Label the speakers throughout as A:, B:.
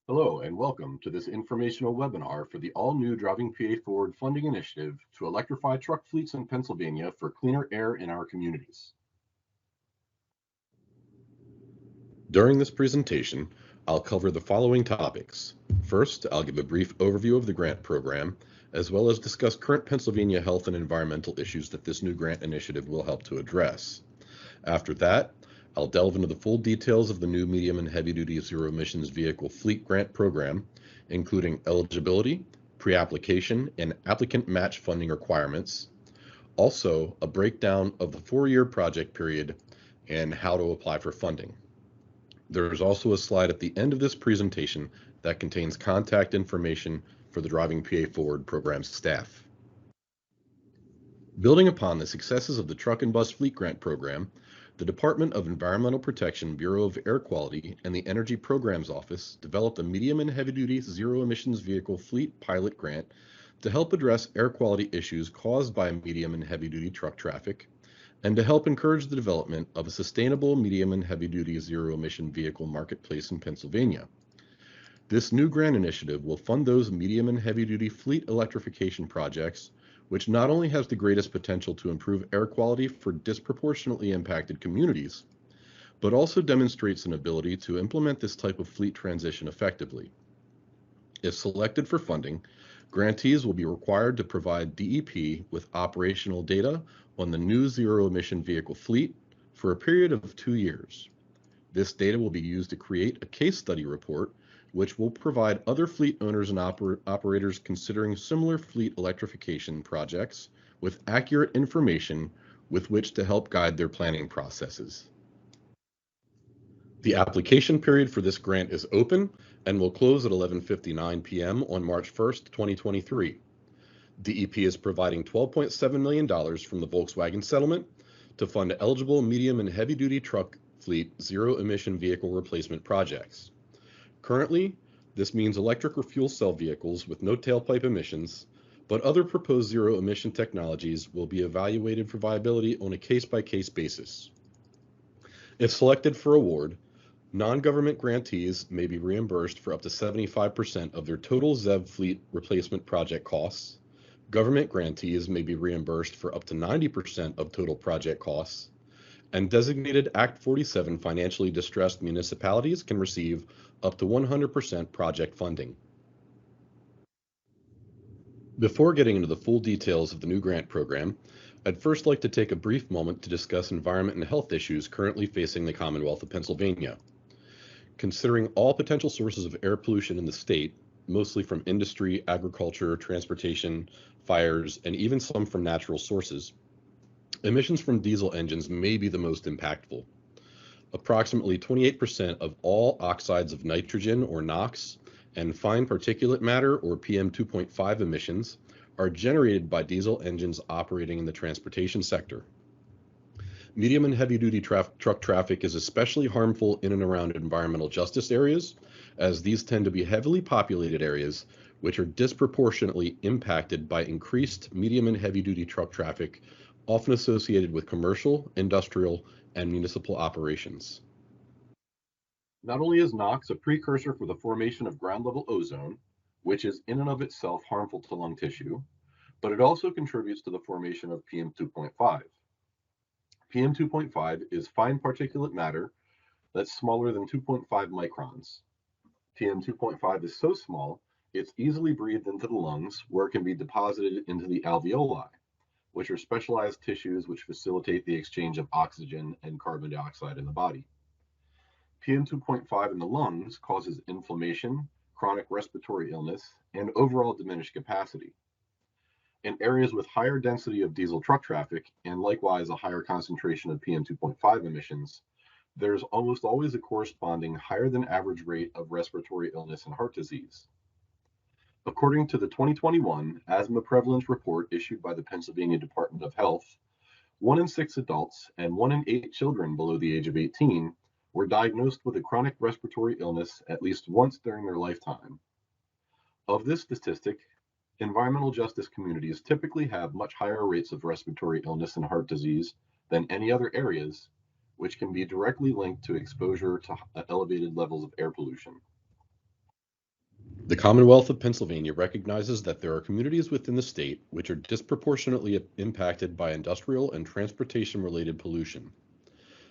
A: Hello and welcome to this informational webinar for the all-new Driving PA Forward funding initiative to electrify truck fleets in Pennsylvania for cleaner air in our communities. During this presentation, I'll cover the following topics. First, I'll give a brief overview of the grant program, as well as discuss current Pennsylvania health and environmental issues that this new grant initiative will help to address. After that, I'll delve into the full details of the new medium and heavy-duty zero-emissions vehicle fleet grant program, including eligibility, pre-application, and applicant match funding requirements. Also, a breakdown of the 4-year project period and how to apply for funding. There is also a slide at the end of this presentation that contains contact information for the Driving PA Forward program staff. Building upon the successes of the Truck and Bus Fleet Grant Program, the Department of Environmental Protection Bureau of Air Quality and the Energy Programs Office developed a medium and heavy-duty zero-emissions vehicle fleet pilot grant to help address air quality issues caused by medium and heavy-duty truck traffic, and to help encourage the development of a sustainable medium and heavy-duty zero-emission vehicle marketplace in Pennsylvania. This new grant initiative will fund those medium and heavy-duty fleet electrification projects, which not only has the greatest potential to improve air quality for disproportionately impacted communities, but also demonstrates an ability to implement this type of fleet transition effectively. If selected for funding, grantees will be required to provide DEP with operational data on the new zero-emission vehicle fleet for a period of 2 years. This data will be used to create a case study report, which will provide other fleet owners and operators considering similar fleet electrification projects with accurate information with which to help guide their planning processes. The application period for this grant is open and will close at 11:59 p.m. on March 1st, 2023. DEP is providing $12.7 million from the Volkswagen settlement to fund eligible medium and heavy-duty truck fleet zero-emission vehicle replacement projects. Currently, this means electric or fuel cell vehicles with no tailpipe emissions, but other proposed zero-emission technologies will be evaluated for viability on a case-by-case basis. If selected for award, non-government grantees may be reimbursed for up to 75% of their total ZEV fleet replacement project costs. Government grantees may be reimbursed for up to 90% of total project costs, and designated Act 47 financially distressed municipalities can receive up to 100% project funding. Before getting into the full details of the new grant program, I'd first like to take a brief moment to discuss environment and health issues currently facing the Commonwealth of Pennsylvania. Considering all potential sources of air pollution in the state, mostly from industry, agriculture, transportation, fires, and even some from natural sources, emissions from diesel engines may be the most impactful. Approximately 28% of all oxides of nitrogen or NOx and fine particulate matter or PM2.5 emissions are generated by diesel engines operating in the transportation sector. Medium and heavy-duty truck traffic is especially harmful in and around environmental justice areas, as these tend to be heavily populated areas which are disproportionately impacted by increased medium and heavy-duty truck traffic, often associated with commercial, industrial, and municipal operations. Not only is NOx a precursor for the formation of ground-level ozone, which is in and of itself harmful to lung tissue, but it also contributes to the formation of PM2.5. PM2.5 is fine particulate matter that's smaller than 2.5 microns. PM2.5 is so small, it's easily breathed into the lungs, where it can be deposited into the alveoli, which are specialized tissues which facilitate the exchange of oxygen and carbon dioxide in the body. PM2.5 in the lungs causes inflammation, chronic respiratory illness, and overall diminished capacity. In areas with higher density of diesel truck traffic, and likewise a higher concentration of PM2.5 emissions, there's almost always a corresponding higher than average rate of respiratory illness and heart disease. According to the 2021 Asthma Prevalence Report issued by the Pennsylvania Department of Health, 1 in 6 adults and 1 in 8 children below the age of 18 were diagnosed with a chronic respiratory illness at least once during their lifetime. Of this statistic, environmental justice communities typically have much higher rates of respiratory illness and heart disease than any other areas, which can be directly linked to exposure to elevated levels of air pollution. The Commonwealth of Pennsylvania recognizes that there are communities within the state which are disproportionately impacted by industrial and transportation-related pollution.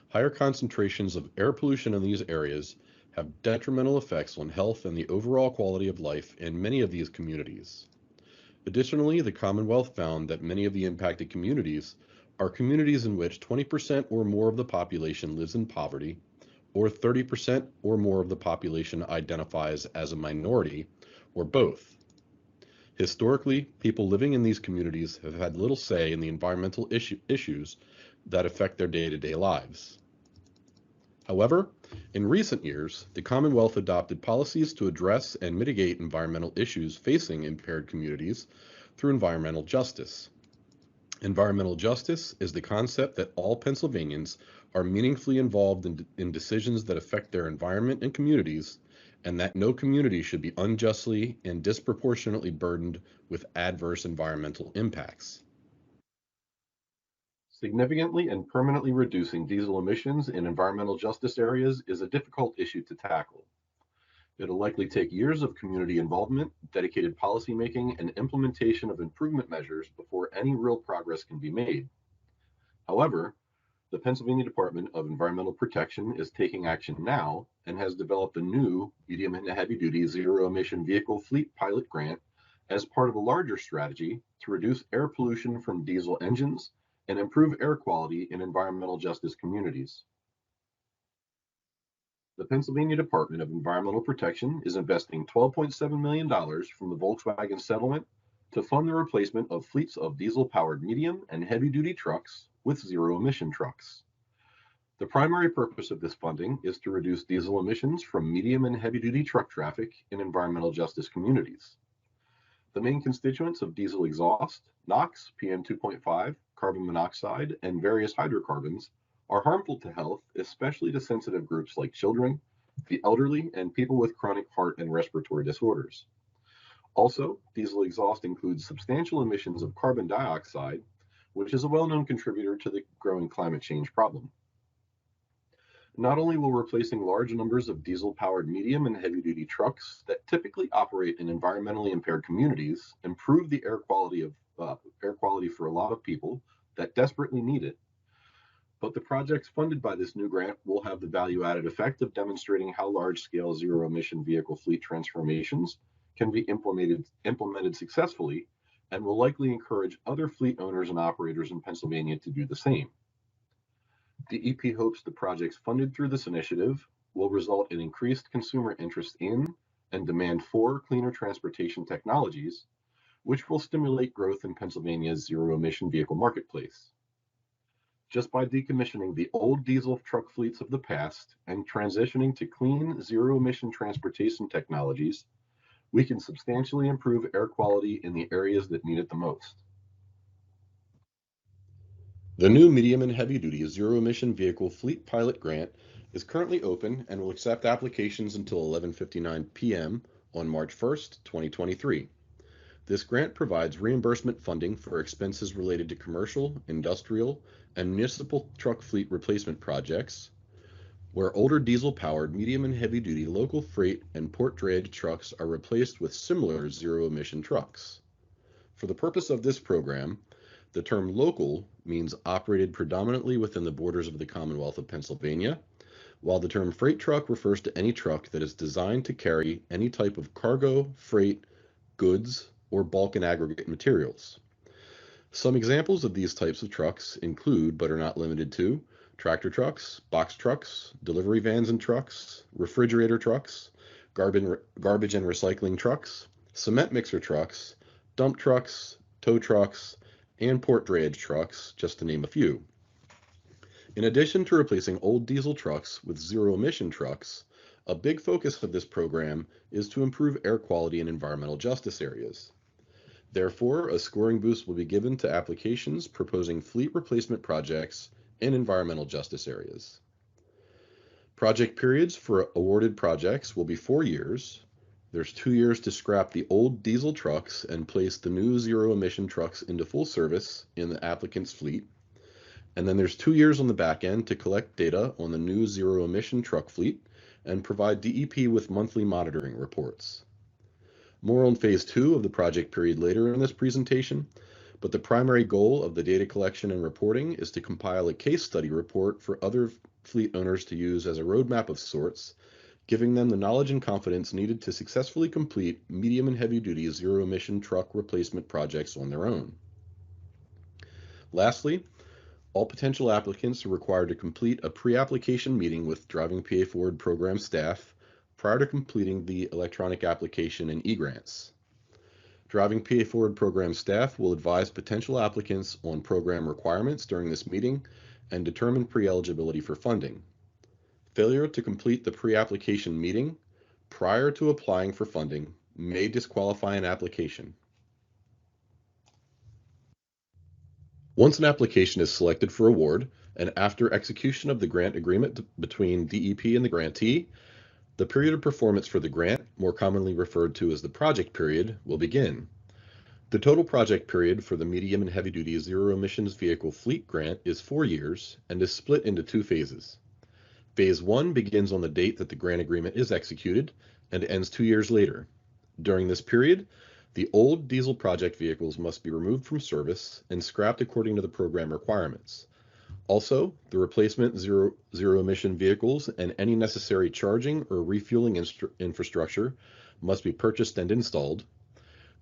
A: Higher concentrations of air pollution in these areas have detrimental effects on health and the overall quality of life in many of these communities. Additionally, the Commonwealth found that many of the impacted communities are communities in which 20% or more of the population lives in poverty, or 30% or more of the population identifies as a minority, or both. Historically, people living in these communities have had little say in the environmental issues that affect their day-to-day lives. However, in recent years, the Commonwealth adopted policies to address and mitigate environmental issues facing impaired communities through environmental justice. Environmental justice is the concept that all Pennsylvanians are meaningfully involved in decisions that affect their environment and communities, and that no community should be unjustly and disproportionately burdened with adverse environmental impacts. Significantly and permanently reducing diesel emissions in environmental justice areas is a difficult issue to tackle. It'll likely take years of community involvement, dedicated policymaking, and implementation of improvement measures before any real progress can be made. However, the Pennsylvania Department of Environmental Protection is taking action now and has developed a new medium and heavy-duty zero-emission vehicle fleet pilot grant as part of a larger strategy to reduce air pollution from diesel engines and improve air quality in environmental justice communities. The Pennsylvania Department of Environmental Protection is investing $12.7 million from the Volkswagen settlement to fund the replacement of fleets of diesel-powered medium and heavy-duty trucks with zero-emission trucks. The primary purpose of this funding is to reduce diesel emissions from medium and heavy-duty truck traffic in environmental justice communities. The main constituents of diesel exhaust, NOx, PM2.5, carbon monoxide, and various hydrocarbons are harmful to health, especially to sensitive groups like children, the elderly, and people with chronic heart and respiratory disorders. Also, diesel exhaust includes substantial emissions of carbon dioxide, which is a well-known contributor to the growing climate change problem. Not only will replacing large numbers of diesel-powered medium and heavy-duty trucks that typically operate in environmentally impaired communities improve the air quality for a lot of people that desperately need it, but the projects funded by this new grant will have the value-added effect of demonstrating how large-scale zero-emission vehicle fleet transformations can be implemented successfully, and will likely encourage other fleet owners and operators in Pennsylvania to do the same. DEP hopes the projects funded through this initiative will result in increased consumer interest in and demand for cleaner transportation technologies, which will stimulate growth in Pennsylvania's zero-emission vehicle marketplace. Just by decommissioning the old diesel truck fleets of the past and transitioning to clean, zero-emission transportation technologies, we can substantially improve air quality in the areas that need it the most. The new medium and heavy-duty zero-emission vehicle fleet pilot grant is currently open and will accept applications until 11:59 p.m. on March 1st, 2023. This grant provides reimbursement funding for expenses related to commercial, industrial, and municipal truck fleet replacement projects, where older diesel-powered medium and heavy-duty local freight and port drayage trucks are replaced with similar zero-emission trucks. For the purpose of this program, the term local means operated predominantly within the borders of the Commonwealth of Pennsylvania, while the term freight truck refers to any truck that is designed to carry any type of cargo, freight, goods, or bulk and aggregate materials. Some examples of these types of trucks include, but are not limited to, tractor trucks, box trucks, delivery vans and trucks, refrigerator trucks, garbage and recycling trucks, cement mixer trucks, dump trucks, tow trucks, and port drayage trucks, just to name a few. In addition to replacing old diesel trucks with zero-emission trucks, a big focus of this program is to improve air quality in environmental justice areas. Therefore, a scoring boost will be given to applications proposing fleet replacement projects in environmental justice areas. Project periods for awarded projects will be 4 years. There's 2 years to scrap the old diesel trucks and place the new zero-emission trucks into full service in the applicant's fleet. And then there's 2 years on the back end to collect data on the new zero-emission truck fleet and provide DEP with monthly monitoring reports. More on phase 2 of the project period later in this presentation, but the primary goal of the data collection and reporting is to compile a case study report for other fleet owners to use as a roadmap of sorts, giving them the knowledge and confidence needed to successfully complete medium and heavy-duty zero-emission truck replacement projects on their own. Lastly, all potential applicants are required to complete a pre-application meeting with Driving PA Forward program staff prior to completing the electronic application and e-grants. Driving PA Forward program staff will advise potential applicants on program requirements during this meeting and determine pre-eligibility for funding. Failure to complete the pre-application meeting prior to applying for funding may disqualify an application. Once an application is selected for award, and after execution of the grant agreement between DEP and the grantee, the period of performance for the grant, more commonly referred to as the project period, will begin. The total project period for the medium and heavy-duty zero-emissions vehicle fleet grant is 4 years and is split into 2 phases. Phase 1 begins on the date that the grant agreement is executed and ends 2 years later. During this period, the old diesel project vehicles must be removed from service and scrapped according to the program requirements. Also, the replacement zero-emission vehicles and any necessary charging or refueling infrastructure must be purchased and installed.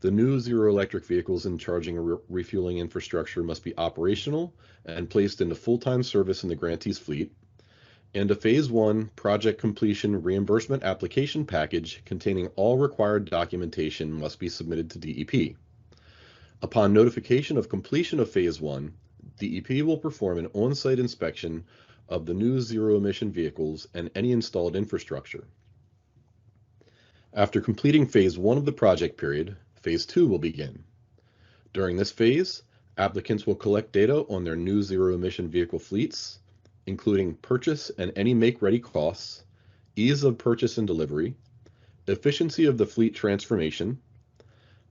A: The new zero-electric vehicles and charging or refueling infrastructure must be operational and placed into full-time service in the grantee's fleet. And a Phase 1 project completion reimbursement application package containing all required documentation must be submitted to DEP. Upon notification of completion of Phase 1, DEP will perform an on-site inspection of the new zero-emission vehicles and any installed infrastructure. After completing Phase 1 of the project period, Phase 2 will begin. During this phase, applicants will collect data on their new zero-emission vehicle fleets, including purchase and any make-ready costs, ease of purchase and delivery, efficiency of the fleet transformation,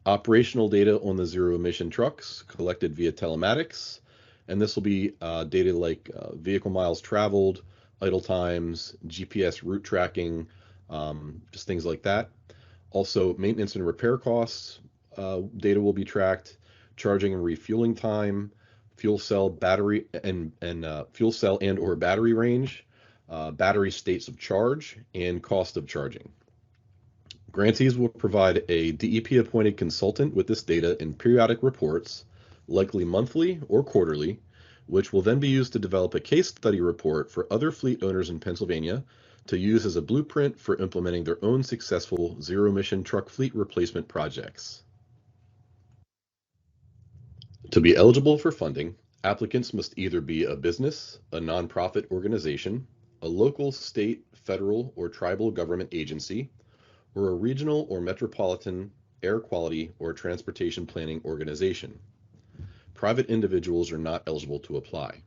A: operational data on the zero-emission trucks collected via telematics, and this will be data like vehicle miles traveled, idle times, GPS route tracking, just things like that. Also, maintenance and repair costs data will be tracked, charging and refueling time, fuel cell battery and fuel cell and or battery range, battery states of charge, and cost of charging. Grantees will provide a DEP-appointed consultant with this data in periodic reports, likely monthly or quarterly, which will then be used to develop a case study report for other fleet owners in Pennsylvania to use as a blueprint for implementing their own successful zero-emission truck fleet replacement projects. To be eligible for funding, applicants must either be a business, a nonprofit organization, a local, state, federal, or tribal government agency, or a regional or metropolitan air quality or transportation planning organization. Private individuals are not eligible to apply.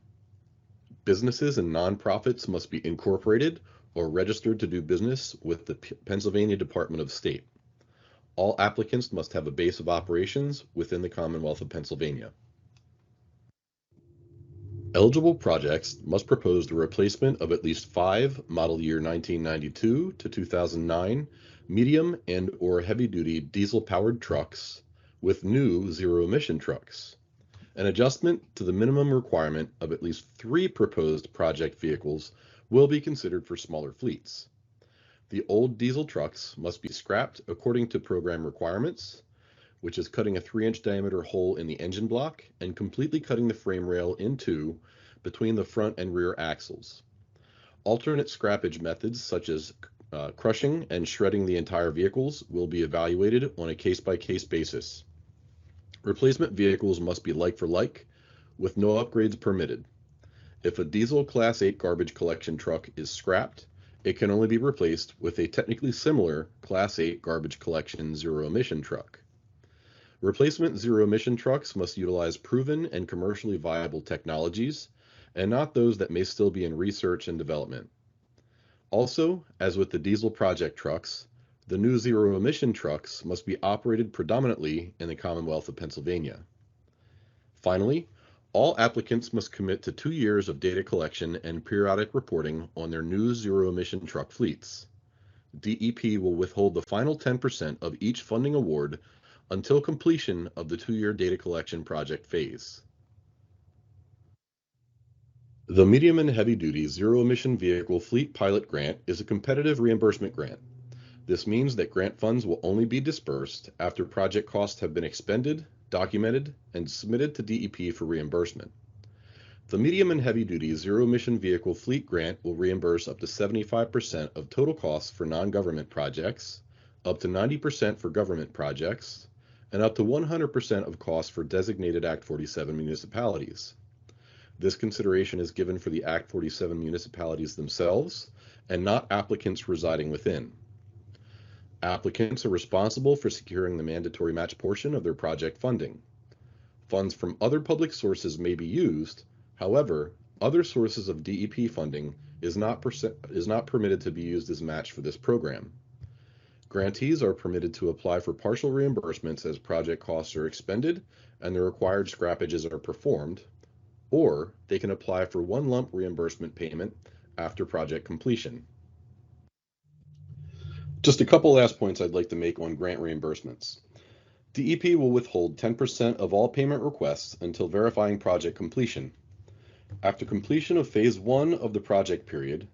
A: Businesses and nonprofits must be incorporated or registered to do business with the Pennsylvania Department of State. All applicants must have a base of operations within the Commonwealth of Pennsylvania. Eligible projects must propose the replacement of at least 5 model year 1992 to 2009 medium and or heavy-duty diesel-powered trucks with new zero-emission trucks. An adjustment to the minimum requirement of at least 3 proposed project vehicles will be considered for smaller fleets. The old diesel trucks must be scrapped according to program requirements, which is cutting a 3-inch diameter hole in the engine block and completely cutting the frame rail in two between the front and rear axles. Alternate scrappage methods such as crushing and shredding the entire vehicles will be evaluated on a case-by-case basis. Replacement vehicles must be like for like, with no upgrades permitted. If a diesel Class 8 garbage collection truck is scrapped, it can only be replaced with a technically similar Class 8 garbage collection zero-emission truck. Replacement zero-emission trucks must utilize proven and commercially viable technologies, and not those that may still be in research and development. Also, as with the diesel project trucks, the new zero-emission trucks must be operated predominantly in the Commonwealth of Pennsylvania. Finally, all applicants must commit to 2 years of data collection and periodic reporting on their new zero-emission truck fleets. DEP will withhold the final 10% of each funding award until completion of the 2-year data collection project phase. The Medium and Heavy Duty Zero Emission Vehicle Fleet Pilot Grant is a competitive reimbursement grant. This means that grant funds will only be dispersed after project costs have been expended, documented, and submitted to DEP for reimbursement. The Medium and Heavy Duty Zero Emission Vehicle Fleet Grant will reimburse up to 75% of total costs for non-government projects, up to 90% for government projects, and up to 100% of costs for designated Act 47 municipalities. This consideration is given for the Act 47 municipalities themselves and not applicants residing within. Applicants are responsible for securing the mandatory match portion of their project funding. Funds from other public sources may be used. However, other sources of DEP funding is not permitted to be used as match for this program. Grantees are permitted to apply for partial reimbursements as project costs are expended and the required scrappages are performed, or they can apply for one lump reimbursement payment after project completion. Just a couple last points I'd like to make on grant reimbursements. DEP will withhold 10% of all payment requests until verifying project completion. After completion of phase 1 of the project period,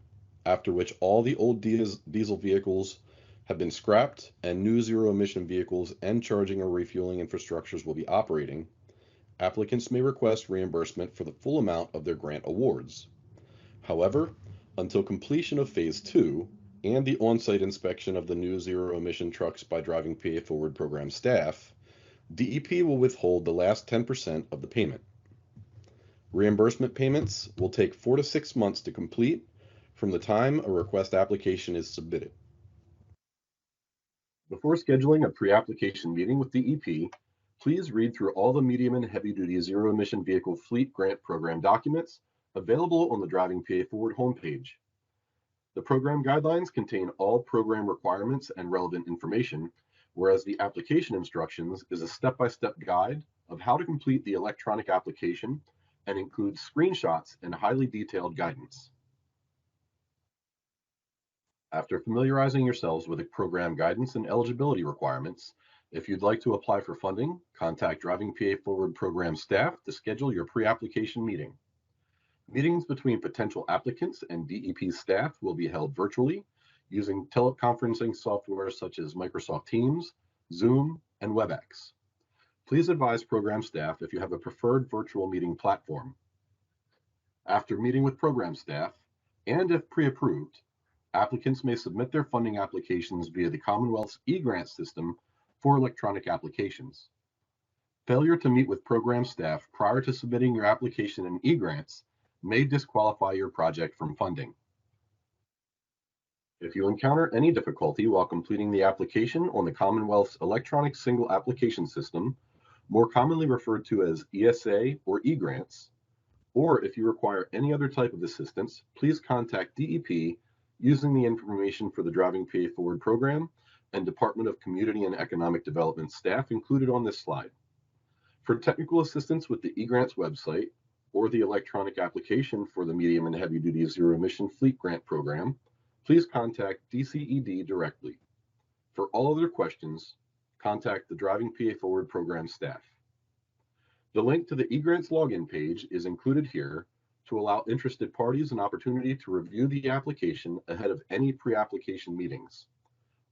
A: after which all the old diesel vehicles have been scrapped and new zero-emission vehicles and charging or refueling infrastructures will be operating, applicants may request reimbursement for the full amount of their grant awards. However, until completion of phase 2 and the on-site inspection of the new zero-emission trucks by Driving PA Forward program staff, DEP will withhold the last 10% of the payment. Reimbursement payments will take 4 to 6 months to complete from the time a request application is submitted. Before scheduling a pre-application meeting with DEP, please read through all the medium and heavy-duty zero-emission vehicle fleet grant program documents available on the Driving PA Forward homepage. The program guidelines contain all program requirements and relevant information, whereas the application instructions is a step-by-step guide of how to complete the electronic application and includes screenshots and highly detailed guidance. After familiarizing yourselves with the program guidance and eligibility requirements, if you'd like to apply for funding, contact Driving PA Forward program staff to schedule your pre-application meeting. Meetings between potential applicants and DEP staff will be held virtually using teleconferencing software such as Microsoft Teams, Zoom, and WebEx. Please advise program staff if you have a preferred virtual meeting platform. After meeting with program staff, and if pre-approved, applicants may submit their funding applications via the Commonwealth's e-grant system for electronic applications. Failure to meet with program staff prior to submitting your application in e-grants may disqualify your project from funding. If you encounter any difficulty while completing the application on the Commonwealth's electronic single application system, more commonly referred to as ESA or e-grants, or if you require any other type of assistance, please contact DEP using the information for the Driving PA Forward program and Department of Community and Economic Development staff included on this slide. For technical assistance with the eGrants website or the electronic application for the Medium and Heavy Duty Zero Emission Fleet Grant Program, please contact DCED directly. For all other questions, contact the Driving PA Forward program staff. The link to the eGrants login page is included here to allow interested parties an opportunity to review the application ahead of any pre-application meetings.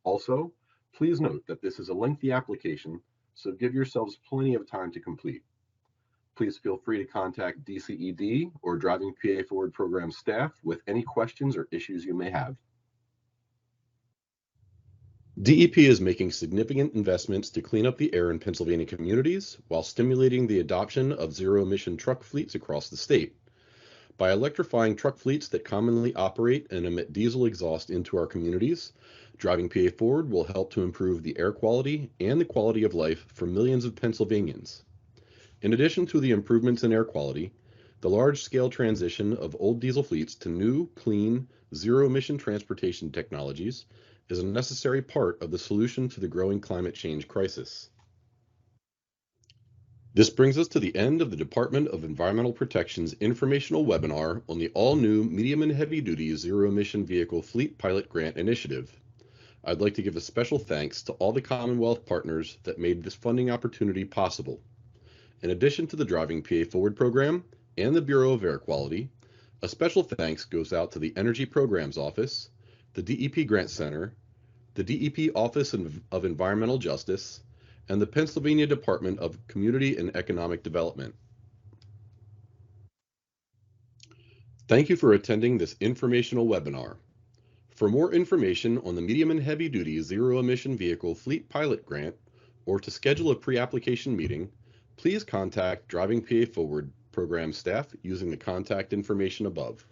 A: Also, please note that this is a lengthy application, so give yourselves plenty of time to complete. Please feel free to contact DCED or Driving PA Forward program staff with any questions or issues you may have. DEP is making significant investments to clean up the air in Pennsylvania communities while stimulating the adoption of zero-emission truck fleets across the state. By electrifying truck fleets that commonly operate and emit diesel exhaust into our communities, Driving PA Forward will help to improve the air quality and the quality of life for millions of Pennsylvanians. In addition to the improvements in air quality, the large-scale transition of old diesel fleets to new, clean, zero-emission transportation technologies is a necessary part of the solution to the growing climate change crisis. This brings us to the end of the Department of Environmental Protection's informational webinar on the all-new medium and heavy-duty zero-emission vehicle fleet pilot grant initiative. I'd like to give a special thanks to all the Commonwealth partners that made this funding opportunity possible. In addition to the Driving PA Forward program and the Bureau of Air Quality, a special thanks goes out to the Energy Programs Office, the DEP Grant Center, the DEP Office of Environmental Justice, and the Pennsylvania Department of Community and Economic Development. Thank you for attending this informational webinar. For more information on the Medium and Heavy Duty Zero Emission Vehicle Fleet Pilot Grant, or to schedule a pre-application meeting, please contact Driving PA Forward program staff using the contact information above.